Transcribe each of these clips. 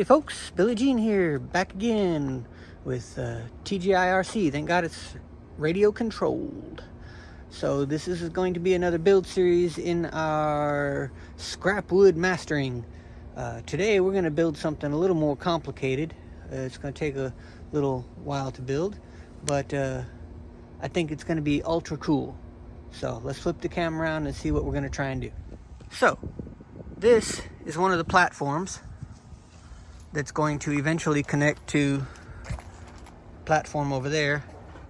Howdy folks, Billy Jean here, back again with TGIRC. Thank God it's radio controlled. So this is going to be another build series in our scrap wood mastering. Today we're going to build something a little more complicated. It's going to take a little while to build, but I think it's going to be ultra cool. So let's flip the camera around and see what we're going to try and do. So this is one of the platforms that's going to eventually connect to platform over there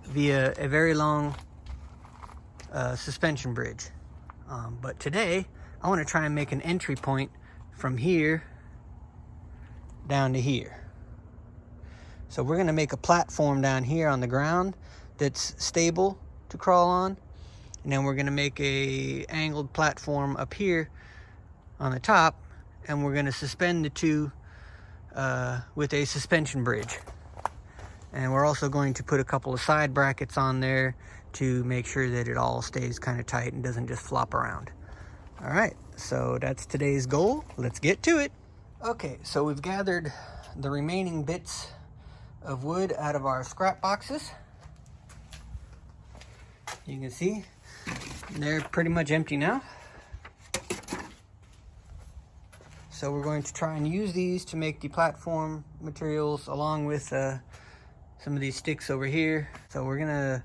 via a very long suspension bridge. But today I want to try and make an entry point from here down to here. So we're going to make a platform down here on the ground that's stable to crawl on, and then we're going to make a angled platform up here on the top, and we're going to suspend the two with a suspension bridge. And we're also going to put a couple of side brackets on there to make sure that it all stays kind of tight and doesn't just flop around. All right, so that's today's goal. Let's get to it. Okay, so we've gathered the remaining bits of wood out of our scrap boxes. You can see they're pretty much empty now. So we're going to try and use these to make the platform materials along with some of these sticks over here. So we're gonna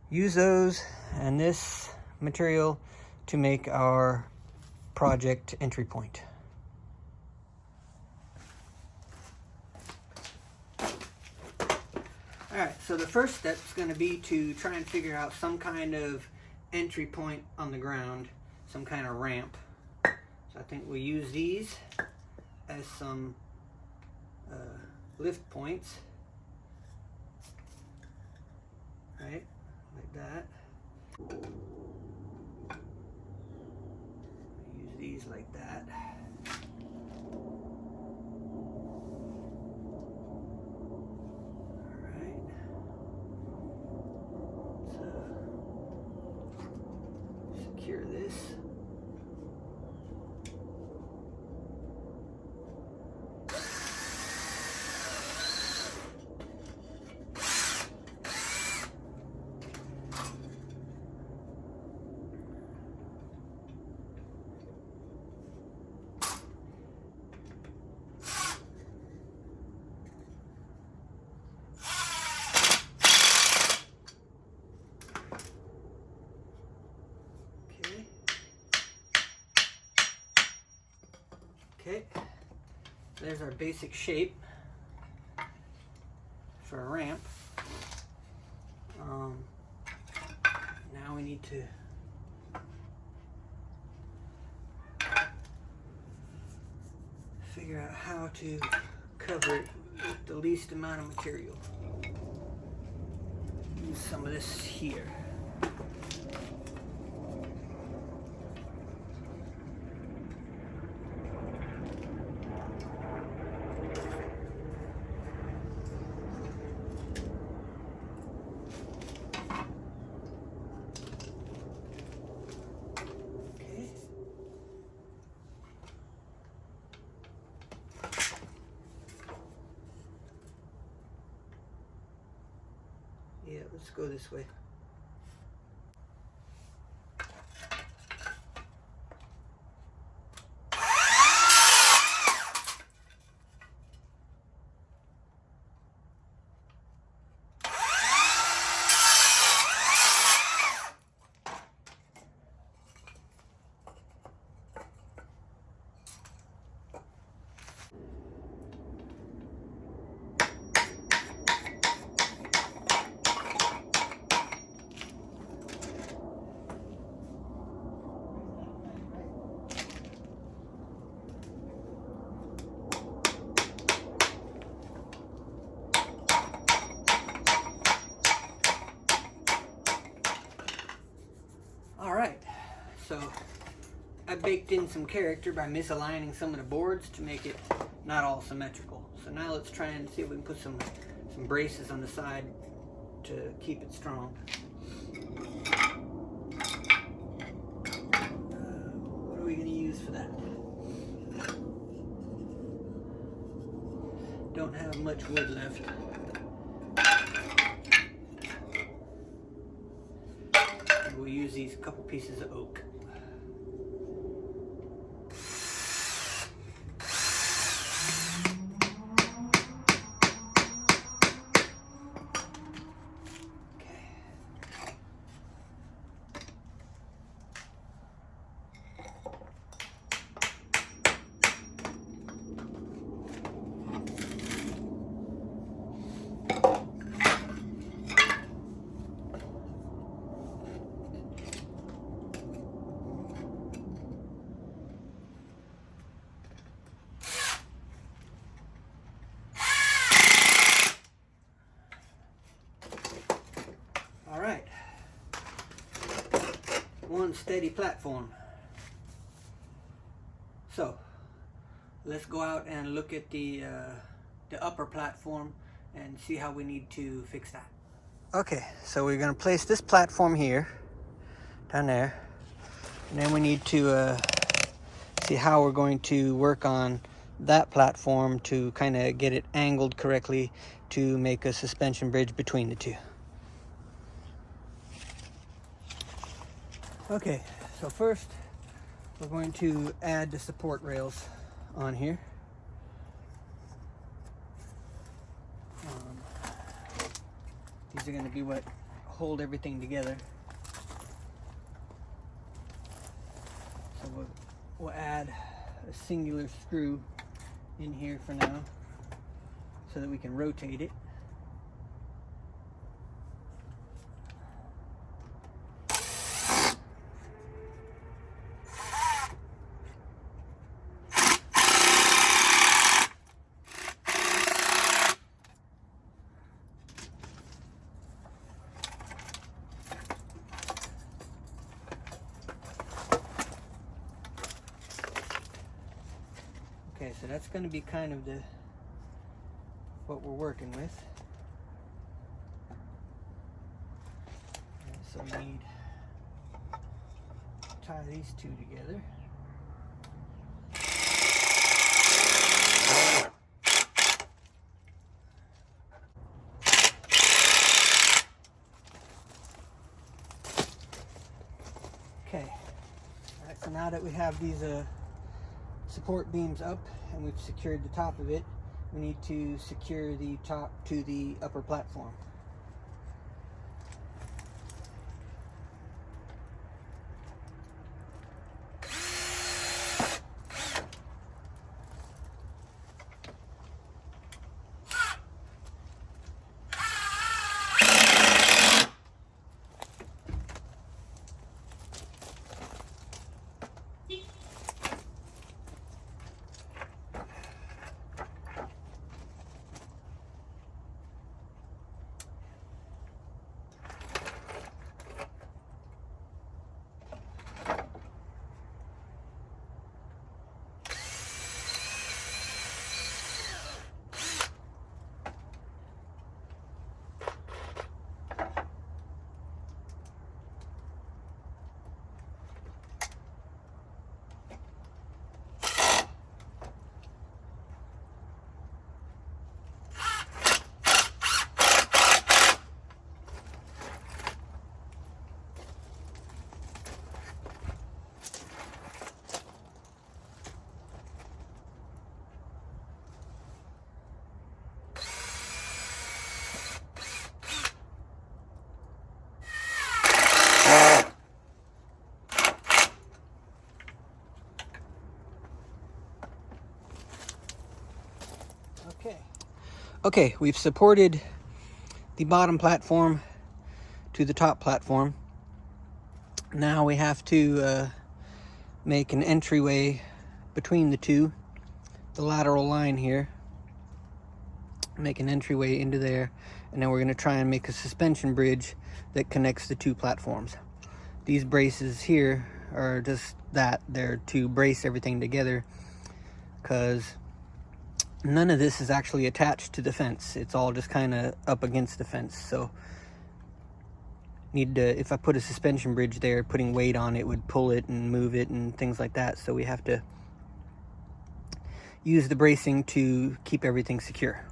use those and this material to make our project entry point. Alright, so the first step is going to be to try and figure out some kind of entry point on the ground, some kind of ramp. So I think we'll use these as some lift points. Right, like that. Use these like that. Alright. So secure this. Okay, there's our basic shape for a ramp. Now we need to figure out how to cover it with the least amount of material. Use some of this here. Yeah, let's go this way. So I baked in some character by misaligning some of the boards to make it not all symmetrical. So now let's try and see if we can put some braces on the side to keep it strong. What are we going to use for that? don't have much wood left. And we'll use these couple pieces of oak. One steady platform. So let's go out and look at the upper platform and see how we need to fix that. Okay, so we're going to place this platform here, down there, and then we need to see how we're going to work on that platform to kind of get it angled correctly to make a suspension bridge between the two. Okay, so first we're going to add the support rails on here. These are going to be what hold everything together. So we'll add a singular screw in here for now so that we can rotate it. Okay, so that's going to be kind of what we're working with. So we need to tie these two together. Okay, all right, so now that we have these support beams up and we've secured the top of it, we need to secure the top to the upper platform. Okay, we've supported the bottom platform to the top platform. Now we have to make an entryway between the two, the lateral line here. Make an entryway into there, and then we're going to try and make a suspension bridge that connects the two platforms. These braces here are just that. They're to brace everything together, because none of this is actually attached to the fence. It's all just kind of up against the fence. So if I put a suspension bridge there, putting weight on it would pull it and move it and things like that. So we have to use the bracing to keep everything secure.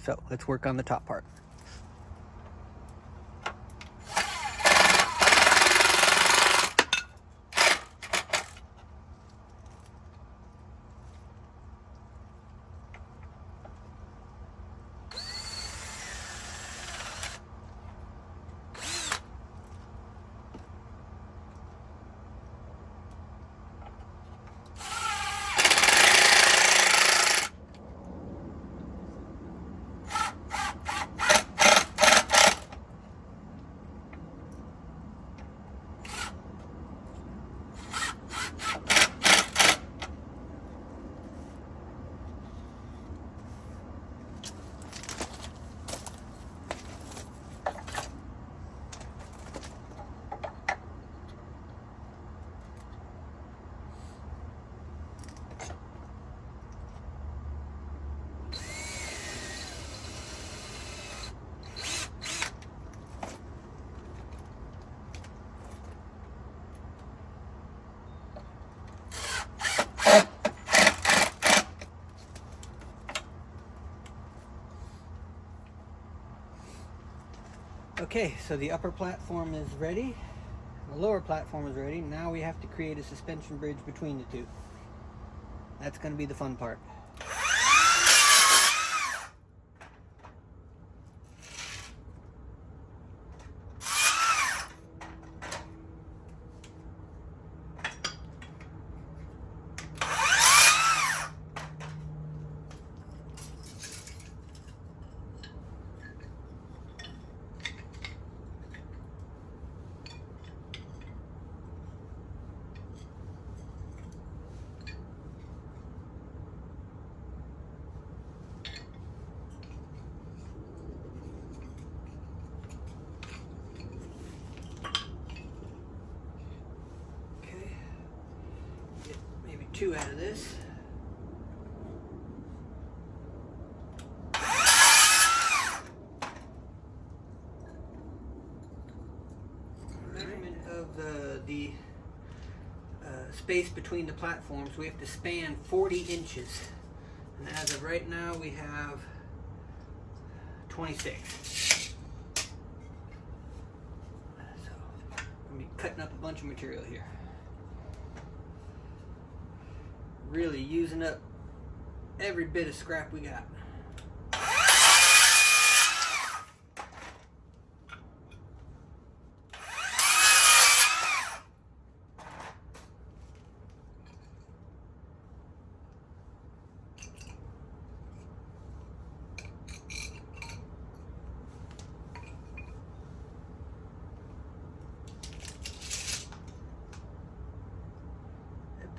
So let's work on the top part. Okay, so the upper platform is ready. The lower platform is ready. Now we have to create a suspension bridge between the two. That's going to be the fun part. Two out of this. Measurement of the space between the platforms, we have to span 40 inches. And as of right now, we have 26. So, I'm going to be cutting up a bunch of material here. Really using up every bit of scrap we got.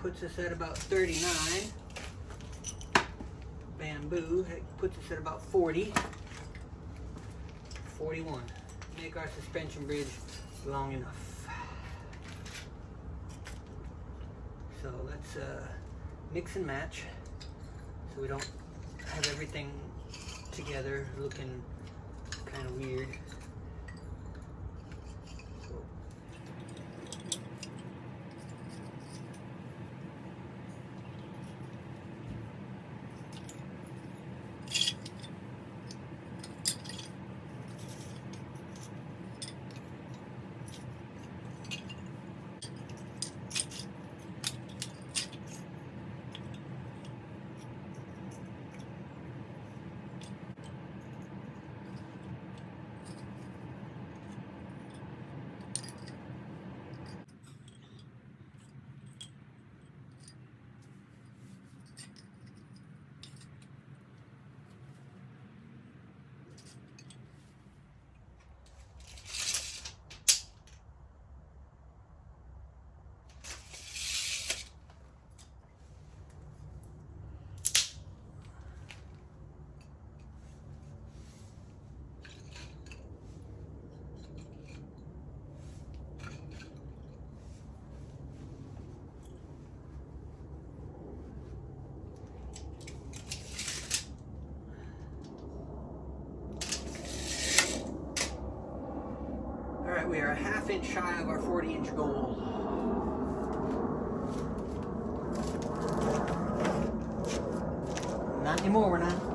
Puts us at about 39. Bamboo puts us at about 40. 41. Make our suspension bridge long enough. So let's mix and match so we don't have everything together looking kind of weird. We are a ½ inch shy of our 40-inch goal. more now.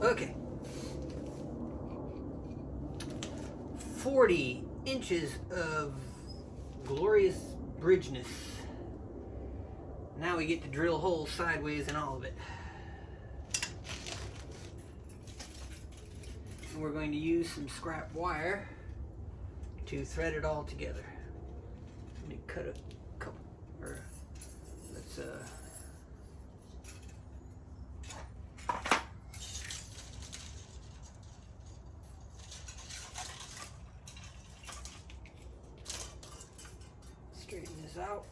Okay. 40 inches of glorious bridgeness. Now we get to drill holes sideways in all of it. And we're going to use some scrap wire to thread it all together. Let me cut a couple, or let's straighten this out.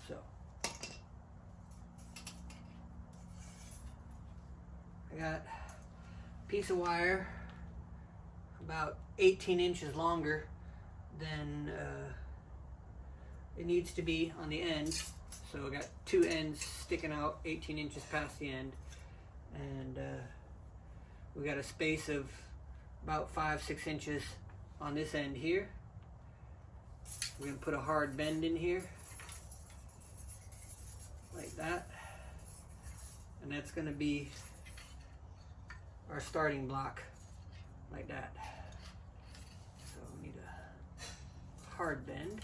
So I got a piece of wire about 18 inches longer than it needs to be on the end. So I got two ends sticking out 18 inches past the end, and we got a space of about 5-6 inches on this end here. We're going to put a hard bend in here like that, and that's going to be our starting block like that. So we need a hard bend.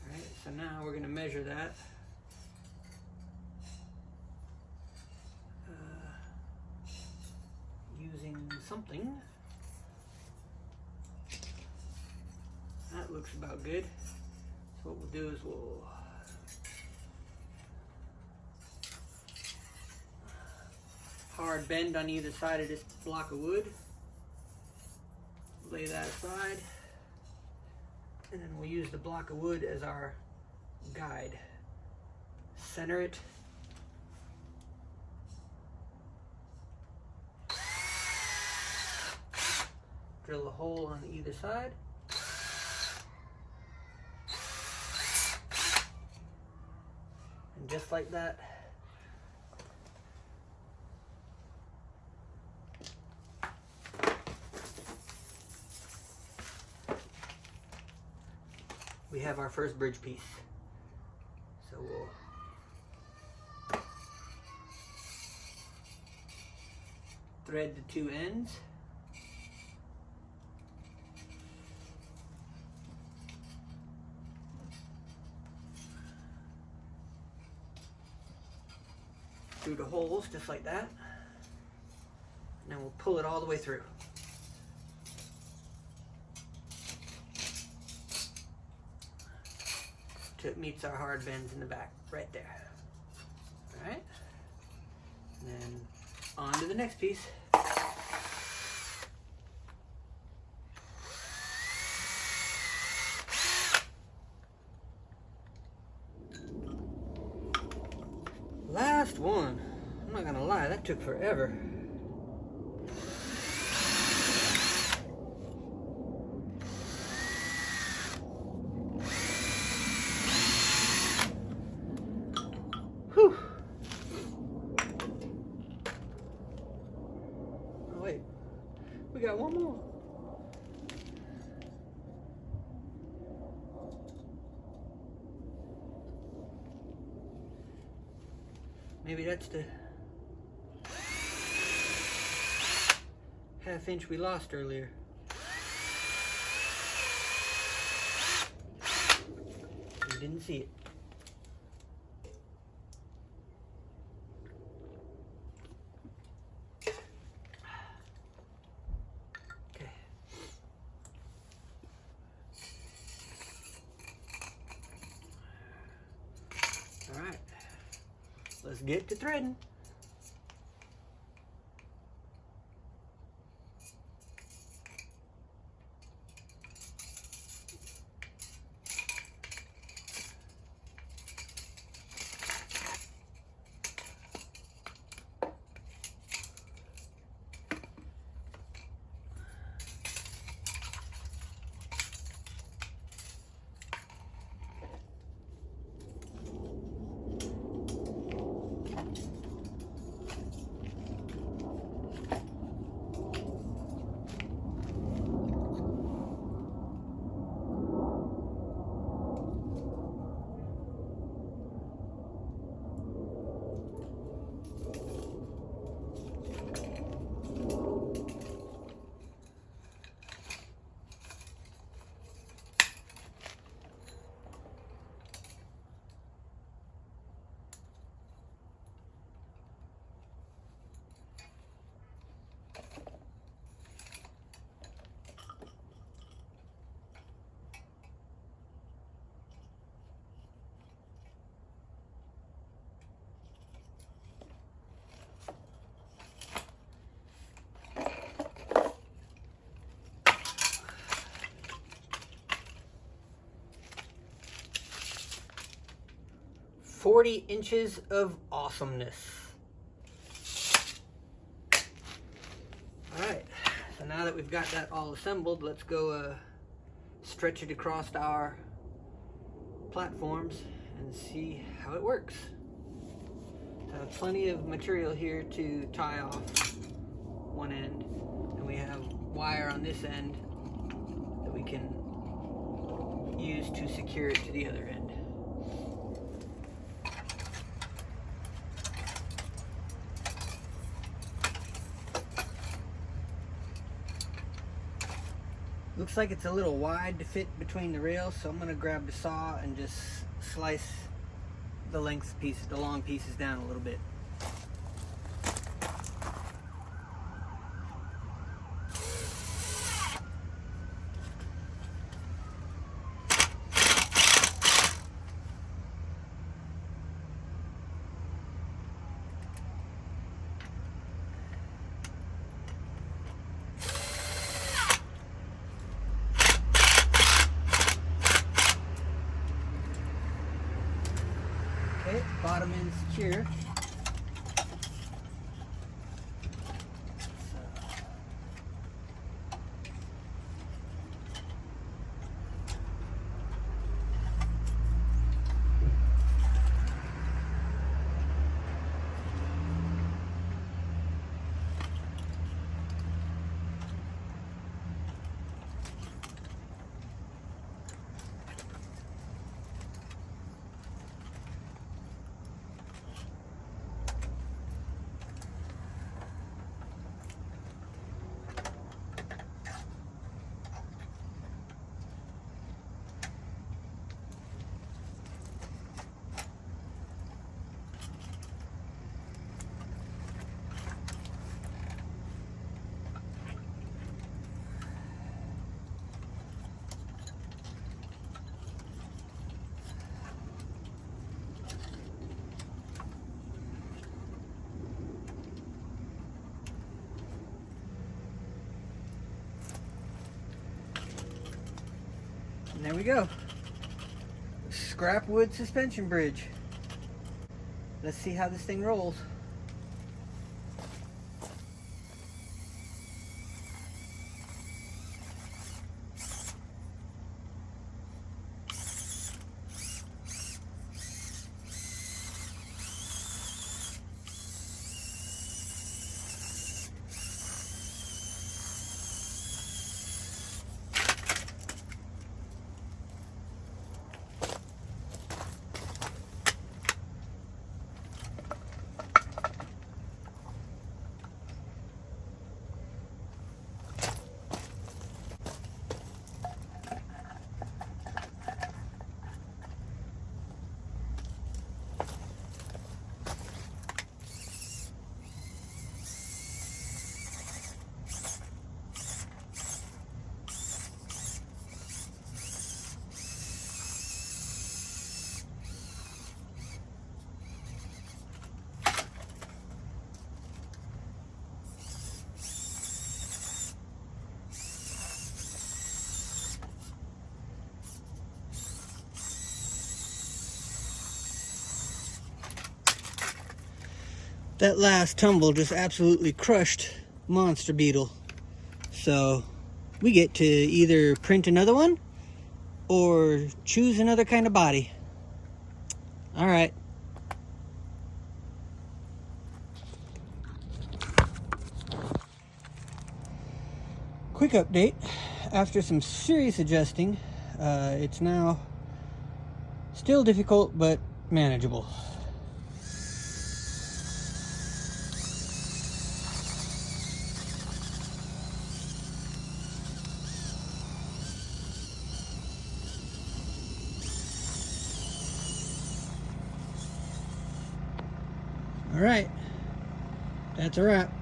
Alright, so now we're going to measure that. Using something. That looks about good. So what we'll do is we'll hard bend on either side of this block of wood. Lay that aside. And then we'll use the block of wood as our guide. Center it. Drill a hole on either side. And just like that, we have our first bridge piece. So we'll thread the two ends. Through the holes, just like that. And then we'll pull it all the way through. Till it meets our hard bends in the back, right there. Alright? And then on to the next piece. Last one. I'm not gonna lie, that took forever. Whew. Oh wait, we got one more. Maybe that's the half-inch we lost earlier. We didn't see it. Okay. All right. Let's get to threading. 40 inches of awesomeness. Alright, so now that we've got that all assembled, let's go stretch it across our platforms and see how it works. So I have plenty of material here to tie off one end, and we have wire on this end that we can use to secure it to the other end. Looks like it's a little wide to fit between the rails, so I'm going to grab the saw and just slice the the long pieces down a little bit. Okay, bottom end secure. And there we go. Scrap wood suspension bridge. Let's see how this thing rolls. That last tumble just absolutely crushed Monster Beetle. So we get to either print another one or choose another kind of body. All right. Quick update. After some serious adjusting, it's now still difficult but manageable. All right, that's a wrap.